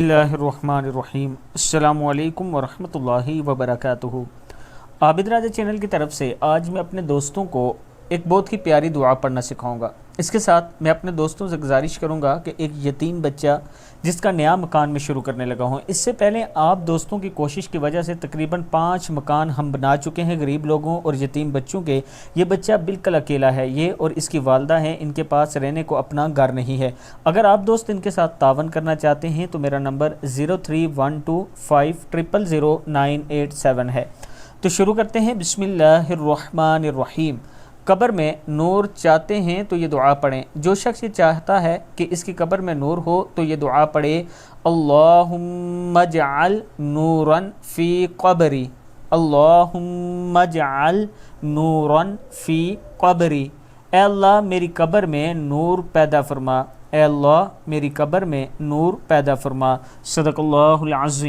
اللہ الرحمن الرحیم۔ السلام علیکم ورحمۃ اللہ وبرکاتہ۔ عابد راجہ چینل کی طرف سے آج میں اپنے دوستوں کو ایک بہت ہی پیاری دعا پڑھنا سکھاؤں گا۔ اس کے ساتھ میں اپنے دوستوں سے گزارش کروں گا کہ ایک یتیم بچہ جس کا نیا مکان میں شروع کرنے لگا ہوں، اس سے پہلے آپ دوستوں کی کوشش کی وجہ سے تقریباً 5 مکان ہم بنا چکے ہیں غریب لوگوں اور یتیم بچوں کے۔ یہ بچہ بالکل اکیلا ہے، یہ اور اس کی والدہ ہیں، ان کے پاس رہنے کو اپنا گھر نہیں ہے۔ اگر آپ دوست ان کے ساتھ تعاون کرنا چاہتے ہیں تو میرا نمبر 0312500987 ہے۔ تو شروع کرتے ہیں۔ بسم اللہ الرحمن الرحیم۔ قبر میں نور چاہتے ہیں تو یہ دعا پڑھیں۔ جو شخص یہ چاہتا ہے کہ اس کی قبر میں نور ہو تو یہ دعا پڑھے، اللہم اجعل نورا فی قبری، اللہم اجعل نورا فی قبری۔ اے اللہ میری قبر میں نور پیدا فرما، اے اللہ میری قبر میں نور پیدا فرما۔ صدق اللہ العظیم۔